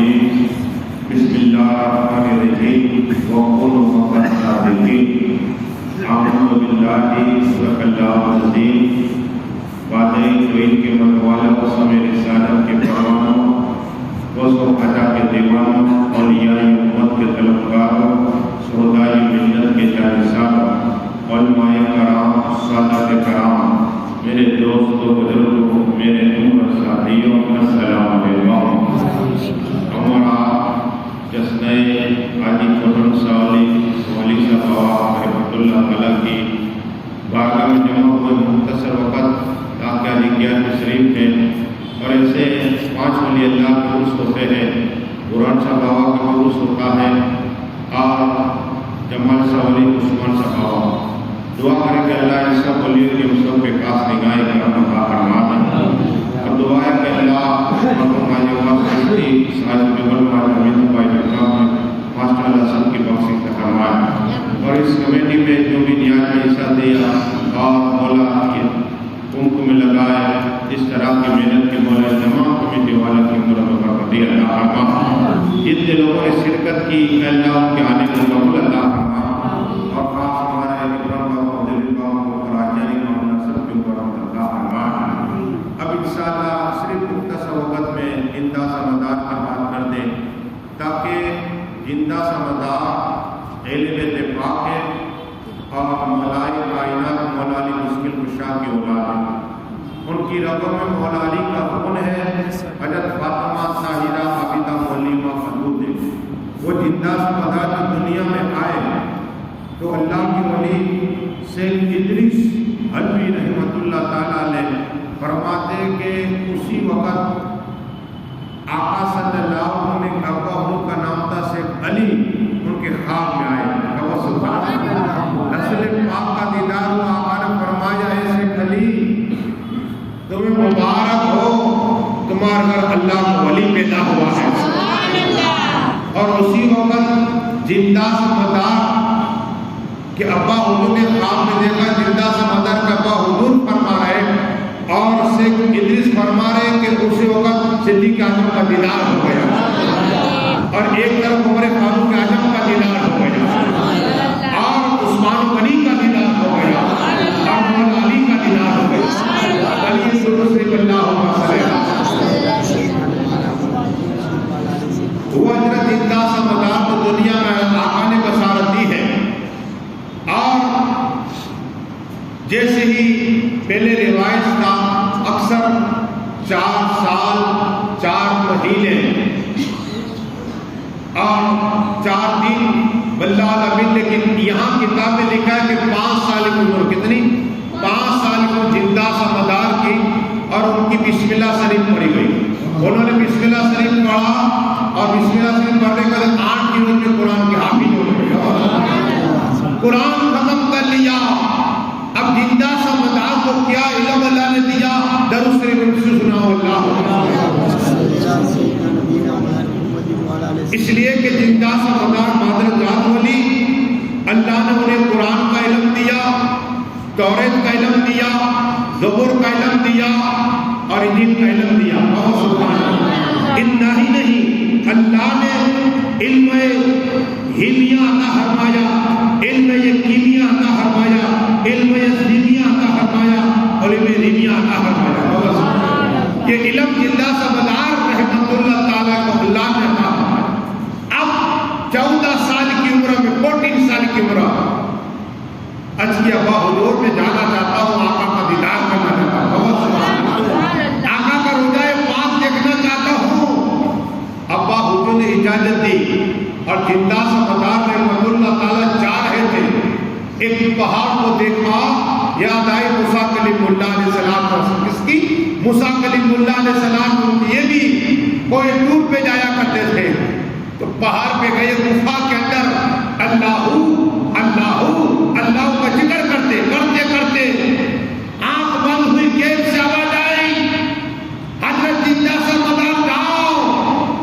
الرجيم بسم الله الرحمن الرحيم وقولوا مع الصادقين آمنوا بالله صدق الله العظيم وعدے توحید کے متوالا قسم رسالت کے پروانوں وصف خطا کے دیوانوں اولیاء امت کے طلبگاروں سودائی ملت کے جانشانوں علماء کرام سادات کرام میرے دوستوں بزرگوں میرے عمر ساتھیوں السلام علیکم ہمارا جسنے حاجی چھوٹن سوالی صاحب رحمۃ اللہ علیہ کی بارگاہ میں جمع ہوئے مختصر وقت تاکہ علی گیان شریف ہے اور ایسے 5 ولی اللہ کے عرص ہوتے ہیں قرآن صاحب بابا کا عرص ہوتا ہے اور جمال صاحب علی عثمان صاحب بابا دعا کریں کہ اللہ اس سب ولیوں کے سب کے پاس نگاہ کرم عطا فرمائے اور دعا ہے کہ اللہ مرحوم حاجی عباس صاحب صاحب علماء امین بھائی اکرام ماسٹر اللہ سب کی بخشش عطا فرمائے اور اس کمیٹی میں جو بھی نیاز میں حصہ دیا اور مولا کے کمکم میں لگائے اس طرح کی محنت کے مولا تمام کمیٹی والوں کی عمر میں برکت عطا فرمائے جتنے لوگوں نے شرکت کی اللہ ان کے آنے کو قبول عطا فرمائے اور خاص ہمارا اب انشاءاللہ صرف مختصر وقت میں زندہ سمدار کی بات کر دیں تاکہ زندہ سمدار علم پاک ہے اور مولائے کائنات مولا علی مشکل کشا کی اولاد ہے ان کی رگوں میں مولا علی کا خون ہے حضرت فاطمہ طاہرہ عابدہ معلمہ خلود ہے وہ زندہ سمدار جو دنیا میں آئے تو اللہ کی ولی شیخ ادریس حلوی رحمۃ اللہ تعالیٰ علیہ فرماتے کہ اسی وقت آقا صلی اللہ علیہ وسلم ابا حضور کا نام تھا شیخ علی ان کے خواب میں آئے وہ سبحان اللہ رسول پاک کا دیدار ہوا آقا نے فرمایا ہے شیخ علی تمہیں مبارک ہو تمہارا گھر اللہ کا ولی پیدا ہوا ہے اور اسی وقت زندہ سمدار کہ ابا حضور نے خواب میں دیکھا زندہ سمدار کا ابا حضور فرما رہے اور شیخ ادریس فرما رہے کہ اسی وقت صدیق اعظم کا دیدار ہو گیا اور ایک طرف عمر فاروق اعظم کا دیدار ہو گیا اور عثمان غنی کا دیدار ہو گیا اور مولا علی کا دیدار ہو گیا علی صلی اللہ علیہ وسلم وہ حضرت زندہ سمدار تو دنیا میں آقا نے بشارت دی ہے اور جیسے ہی پہلے روایت تھا اکثر 4 سال 4 مہینے اور 4 دن واللہ العظیم لیکن یہاں کتاب میں لکھا ہے کہ 5 سال کی عمر کتنی 5 سال کی زندہ سمدار کی اور ان کی بسم اللہ شریف پڑھی گئی انہوں نے بسم اللہ شریف پڑھا اور بسم اللہ شریف پڑھنے کے بعد 8 دنوں میں قرآن کے حافظ ہو گئے قرآن ختم کر لیا اب زندہ سمدار کو کیا علم اللہ نے دیا درود شریف سے سناؤ اللہ اس لیے کہ زندہ سمدار مادر ذات ولی اللہ نے انہیں قرآن کا علم دیا توریت کا علم دیا زبور کا علم دیا اور انجیل کا علم دیا بہت سبحان اللہ اتنا ہی نہیں اللہ نے علم ہیلیا عطا فرمایا علم یقینیا عطا فرمایا علم یقینیا عطا فرمایا اور علم یقینیا عطا فرمایا یہ علم زندہ سمدار رحمۃ اللہ تعالیٰ کو اللہ نے عطا فرمایا اب 14 سال کی عمر میں 14 سال کی عمر آج کی ابا حضور میں جانا چاہتا ہوں آقا کا دیدار کرنا چاہتا ہوں آقا کا روضہ پاک دیکھنا چاہتا ہوں ابا حضور نے اجازت دی اور زندہ سمدار رحمۃ اللہ تعالیٰ جا رہے تھے ایک پہاڑ کو دیکھا یاد آئی موسیٰ کلیم اللہ علیہ السلام کس کی موسیٰ کلیم اللہ علیہ السلام یہ بھی کوئی ٹور پہ جایا کرتے تھے تو پہاڑ پہ گئے غفا کے اندر اللہ اللہ اللہ کا ذکر کرتے کرتے کرتے آنکھ بند ہوئی کیف سے آواز آئی حضرت زندہ سمدار جاؤ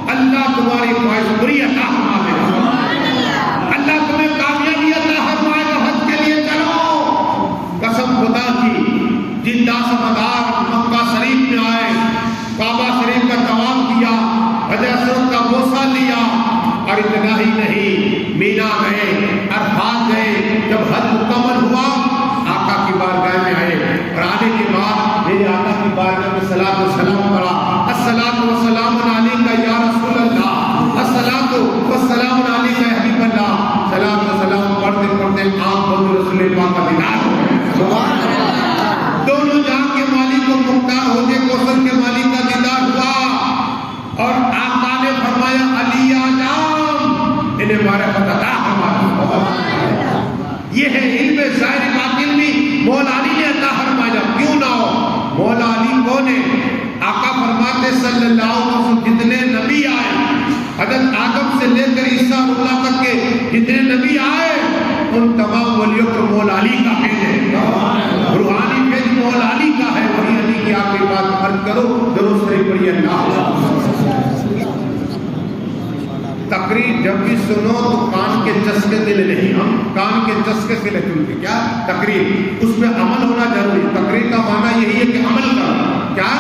اللہ تمہاری خواہش پوری عطا فرمائے اللہ تمہیں کامیابی عطا فرمائے گا حج کے لیے چلو قسم خدا کی زندہ سمدار مکہ شریف میں آئے کعبہ شریف کا طواف کیا حضرت کا بوسہ فرما لیا. اور اتنا ہی نہیں, مینا گئے, عرفات گئے, جب حج مکمل ہوا آقا کی بارگاہ میں آئے, اور آنے کے بعد میرے آقا کی بارگاہ میں صلاۃ و سلام پڑھا. الصلاۃ والسلام علیک یا رسول اللہ, الصلاۃ والسلام علیک یا حبیب اللہ. صلاۃ و سلام پڑھتے پڑھتے آپ بند رسول پاک کا دیدار ہو گئے. سبحان اللہ. دونوں جہاں کے مالک و مختار ہوتے کوثر کے مالک کا دیدار ہوا, اور آقا نے فرمایا علی آجام انہیں معرفت عطا فرمایا. یہ ہے علم ظاہر باطن بھی مولا علی نے عطا فرمایا. کیوں نہ ہو, مولا علی کون ہے؟ آقا فرماتے صلی اللہ علیہ وسلم جتنے نبی آئے, حضرت آدم سے لے کر عیسیٰ اللہ تک کے جتنے نبی آئے, ان تمام ولیوں پر مولا علی کا فیض ہے. روحانی فیض مولا علی کا ہے. وہی علی کی آپ کی بات فرض کرو, درود شریف پڑھیے. اللہ تقریر جب بھی سنو تو کان کے چسکے سے لے نہیں, ہم کان کے چسکے سے لیتے ہیں. کیا تقریر, اس میں عمل ہونا ضروری. تقریر کا معنی یہی ہے کہ عمل کرو. کیا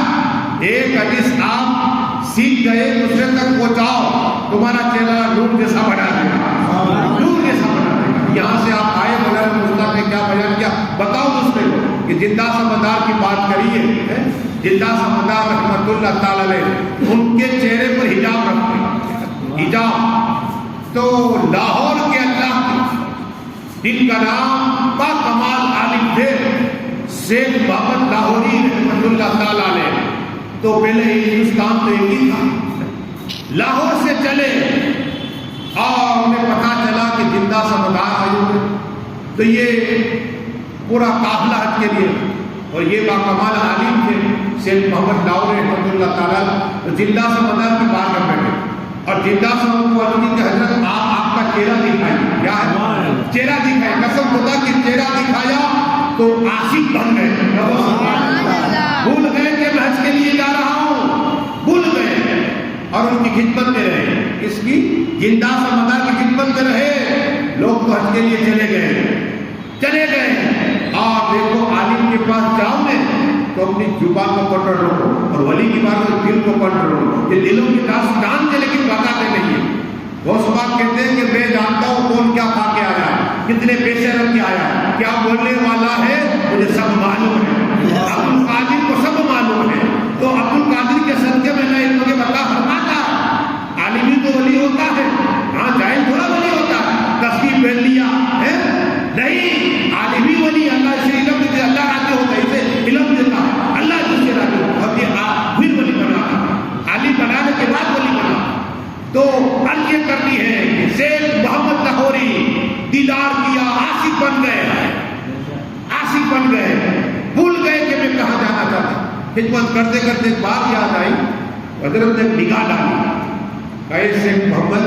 ایک حدیث آپ سیکھ گئے, دوسرے تک پہنچاؤ, تمہارا چہرہ نور جیسا بنا دے گا, نور جیسا بنا دے گا. یہاں سے آپ آئے, مولانا مصطفیٰ نے کیا بیان کیا, بتاؤ دوسرے کو کہ زندہ سمندار کی بات کریے. زندہ سمندار رحمۃ اللہ تعالی علیہ, ان کے چہرے پر حجاب رکھتے ہیں. حجاب تو لاہور کے اللہ جن کا نام با کمال عالم تھے شیخ محمد لاہوری رحمۃ اللہ تعالیٰ علیہ, تو پہلے ہندوستان تو ایک ہی تھا. لاہور سے چلے اور انہیں پتا چلا کہ زندہ سمندار آئے, تو یہ پورا قافلہ حج کے لیے, اور یہ با کمال عالم تھے شیخ محمد لاہوری رحمۃ اللہ تعالیٰ. تو زندہ سمندار کی بات کر بیٹھے, اور زندہ سمندر کو عرض کی کہ حضرت آپ کا چہرہ دکھائیں. کیا ہے چہرہ دکھائیں؟ قسم خدا کہ چہرہ دکھایا تو عاشق بن گئے. بھول گئے کہ میں حج کے لیے جا رہا ہوں, بھول گئے, اور ان کی خدمت میں رہے. اس کی زندہ سمندر کی خدمت میں رہے. لوگ تو حج کے لیے چلے گئے. اور دیکھو عالم کے پاس جاؤ میں تو اپنی زبان کو کنٹرول رکھو, اور ولی کی بات ہے دل کو کنٹرول رکھو. یہ دلوں کی داستان جانتے لیکن بتاتے نہیں ہیں. وہ اس بات کہتے ہیں کہ میں جانتا ہوں کون کیا کھا کے آیا ہے, کتنے پیسے رکھ کے آیا ہے, کیا بولنے والا ہے, مجھے سب معلوم ہے. عبد القادر کو سب معلوم ہے. تو عبد القادر کے صدقے میں میں ان کو بتا فرماتا, عالمی تو ولی ہوتا ہے, ہاں جاہل تھوڑا ولی ہوتا ہے. تصویر پہن لیا ہے نہیں, عالمی ولی اللہ سے علم دیتے, اللہ راضی ہوتا ہے, اسے علم دیتا ہے, اللہ جس سے راضی ہوتا ہے, اور یہ پھر ولی بنا, عالم بنانے کے بعد ولی بنا. تو عرض یہ کرنی ہے کہ شیخ محمد لاہوری دیدار کیا, عاشق بن گئے, بھول گئے کہ میں کہاں جانا چاہتا. خدمت کرتے کرتے ایک بات یاد آئی, حضرت نے نگاہ ڈالی, کہے شیخ محمد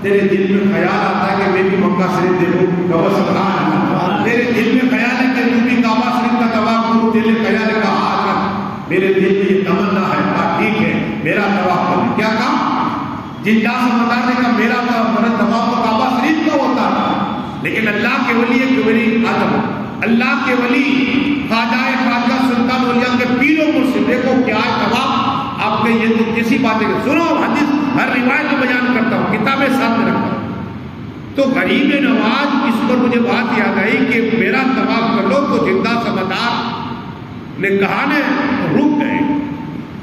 تیرے دل میں خیال آتا ہے کہ میں بھی مکہ شریف دیکھوں, میرے دل میں خیال ہے کہ تم بھی کعبہ شریف کا طواف کروں, دل میں خیال ہے کہا میرے دل میں یہ تمنا ہے. کہا ٹھیک ہے میرا طواف کروں. کیا کہا؟ زندہ سمندر نے کہا میرا طواف تو کعبہ شریف کا ہوتا ہے, لیکن اللہ کے ولی ایک ولی آدم, اللہ کے ولی خواجہ سلطان اولیاء کے پیر و مرشد, دیکھو کیا ہے طواف. آپ کے یہ تو کسی باتیں سنو, حدیث ہر روایت کو بیان کرتا ہوں, کتابیں ساتھ میں رکھتا ہوں. تو غریب نواز اس پر مجھے بات یاد آئی کہ میرا طواف کر لو, تو زندہ سمندر نے کہا نے رک گئے.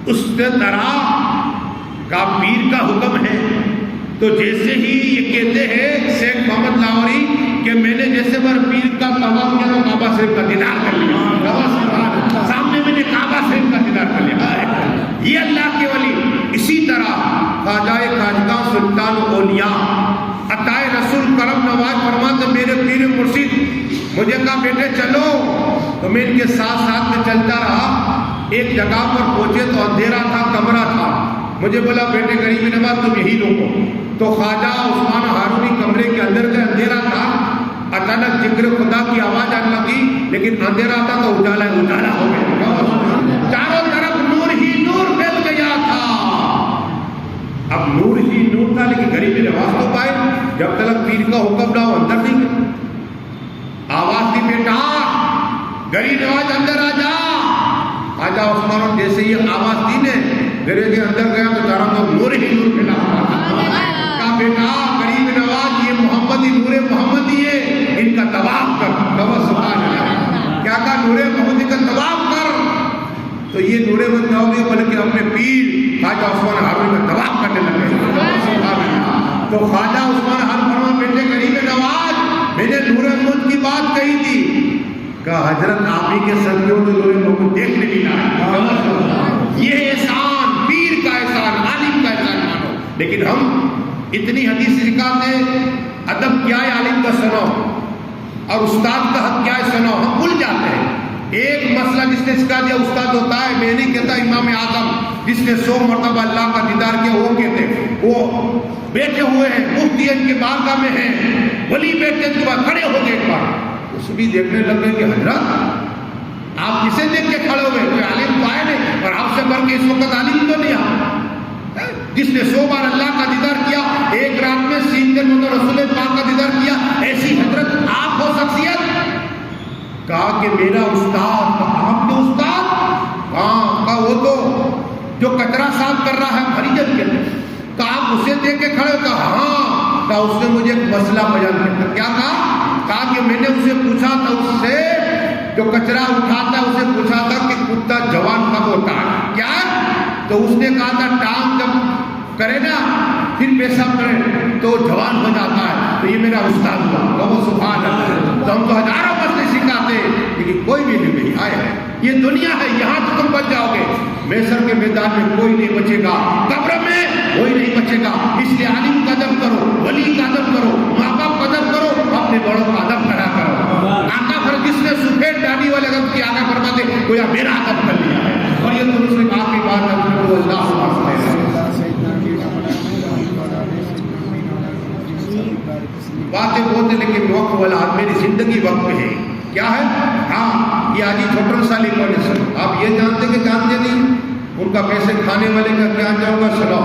اس طرح کا پیر کا حکم ہے. تو جیسے ہی یہ کہتے ہیں شیخ محمد لاہوری کہ میں نے جیسے بار پیر کا طواف کیا تو کعبہ شریف کا دیدار کر لیا, سامنے میں نے کعبہ شریف کا دیدار کر لیا. یہ اللہ کے ولی. اسی طرح خواجہ سلطان اولیاء عطائے رسول کرم نواز فرماتے میرے پیر مرشد مجھے کہا بیٹے چلو, تو میں ان کے ساتھ میں چلتا رہا. ایک جگہ پر پہنچے تو اندھیرا تھا, کمرہ تھا. مجھے بولا بیٹے غریب نواز تم یہی رکو. تو خواجہ عثمان ہارونی کمرے کے اندر کا اندھیرا تھا. اچانک ذکر خدا کی آواز آنے لگی, لیکن اندھیرا تھا تو اجالا ہو گیا. چاروں طرف نور ہی نور پھیل گیا تھا. اب نور ہی نور تھا, لیکن غریب نواز تو پائے جب تک پیر کا حکم نہ ہو اندر نہیں گئے. آواز دی بیٹا غریب نواز اندر آ جا. خواجہ عثمان جیسے یہ آواز دی نے میرے کے اندر گیا تو چاروں طرف نور ہی نور پھیلا ہوا تھا. نورے بن جاؤ گے بلکہ اپنے پیر خواجہ عثمان ہارون کا طواف کرنے لگے. تو خواجہ عثمان ہارون فرما بیٹے غریب نواز میں نے نور محمد کی بات کہی تھی کہ حضرت آپ ہی کے صدقے تو نور محمد کو دیکھنے بھی نہ. یہ احسان پیر کا احسان عالم کا احسان مانو. لیکن ہم اتنی حدیث سکھاتے ادب کیا ہے عالم کا سنو اور استاد کا حق کیا ہے سنو, ہم بھول جاتے ہیں. ایک مسئلہ جس نے سکھا دیا استاد ہوتا ہے. میں نہیں کہتا امام اعظم جس نے 100 مرتبہ اللہ کا دیدار کیا وہ کہتے وہ بیٹھے ہوئے ہیں مفتی ان کے بارگاہ میں ہیں, ولی بیٹھے کے بعد کھڑے ہو گئے. ایک بار اس بھی دیکھنے لگ گئے کہ حضرت آپ کسے دیکھ کے کھڑے ہوئے, کوئی عالم تو آئے نہیں اور آپ سے بڑھ کے اس وقت عالم تو نہیں آ جس نے 100 بار اللہ کا دیدار کیا ایک رات میں 3 دن میں رسول پاک کا دیدار کیا. ایسی حضرت آپ ہو شخصیت. کہا کہ میرا استاد. آپ کے استاد ہاں کہا وہ تو جو کچرا صاف کر رہا ہے مریض کے لیے. کہا آپ اسے دیکھ کے کھڑے. کہا ہاں. کہا اس نے مجھے ایک مسئلہ بیان کیا. کیا کہا کہ میں نے اسے پوچھا تھا اس سے جو کچرا اٹھاتا اسے پوچھا تھا کہ کتا جوان کب ہوتا ہے کیا. تو اس نے کہا تھا ٹانگ جب کرے نا پھر پیشاب کرے تو جوان ہو جاتا ہے. تو یہ میرا استاد ہوا. وہ سبحان اللہ. تو ہم تو ہزاروں مسئلے سکھاتے لیکن کوئی بھی نہیں آیا ہے. یہ دنیا ہے, یہاں تو تم بچ جاؤ گے. محشر کے میدان میں کوئی نہیں بچے گا, قبر میں کوئی نہیں بچے گا. اس لیے عالم کا ادب کرو, ولی کا ادب کرو, ماں باپ کا ادب کرو, اپنے بڑوں کا ادب کرا کرو. آقا پر جس نے سفید داڑھی والے ادب کی آقا فرماتے کوئی میرا ادب کر لیا ہے. اور یہ تو دوسرے آخری بات ہے باتیں بولتے لیکن وقت والا میری زندگی وقت میں ہے. کیا ہے؟ ہاں یہ آجی چھوٹر سالی پڑھنے سنو. آپ یہ جانتے کہ جانتے نہیں ان کا پیسے کھانے والے کا کیا جاؤ گا سنو.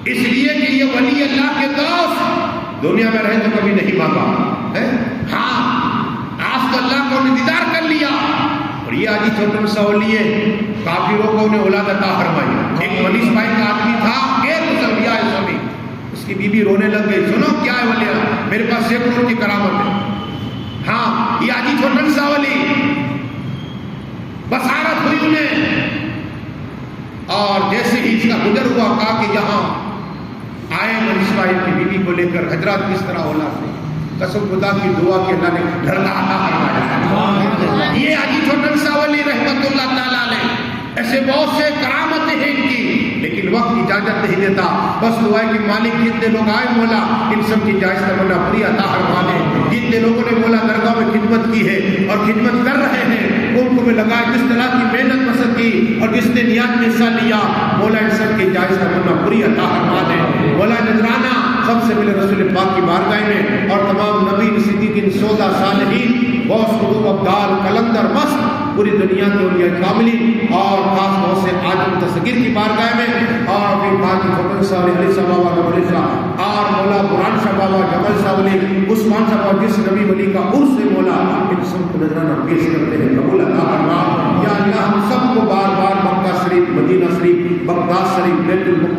اس لیے کہ یہ ولی اللہ کے دوست دنیا میں رہے تو کبھی نہیں مانگا ہے. ہاں آج تو اللہ کو انہیں دیدار کر لیا. اور یہ آجی چھوٹر سا ولی ہے کافروں کو انہیں اولاد عطا فرمائی. ایک منیش بھائی کا آدمی تھا غیر مسلم ہے سبھی. اس کی بیوی رونے لگ گئی. سنو کیا ہے ولی میرے پاس سینکڑوں کی کرامت ہے. ہاں یہ آجی چھوٹن سا ولی بصارت ہوئی انہیں اور جیسے ہی اس کا گزر ہوا کہا کہ یہاں آئے منیش بھائی کی بیوی کو لے کر حضرات کس طرح اولاد نے قسم خدا کی دعا کہ اللہ نے لڑکا عطا فرمایا. یہ آجی چھوٹن سا ولی رحمت اللہ تعالیٰ علیہ ایسے بہت سے کرامتیں ہیں ان کی لیکن وقت اجازت نہیں دیتا. بس دعا ہے کہ مالک جتنے لوگ آئے مولا ان سب کی جائز تمنا پوری عطا فرما دے. جتنے لوگوں نے مولا درگاہ میں خدمت کی ہے اور خدمت کر رہے ہیں ان کو میں لگائے جس طرح کی محنت پسند کی اور جس نے نیات میں حصہ لیا مولا ان سب کی جائز تمنا پوری عطا فرما دے. مولا نذرانہ سب سے ملے رسول پاک کی بارگاہ میں اور تمام نبی صدیقین سودا صالحین غوث قطب ابدال کلندر مست پوری دنیا کے اولیاء کاملین اور خاص طور سے عالم تصغیر کی بارگاہ میں اور پھر باقی فقر صاحب علی صاحب بابا نور شاہ اور مولا قرآن شاہ بابا جمل صاحب علی عثمان صاحب جس نبی ولی کا عرس سے مولا ان سب کو نذرانہ پیش کرتے ہیں قبول عطا فرما. یا اللہ ہم سب کو بار بار مکہ شریف مدینہ شریف بغداد شریف بیت المقدس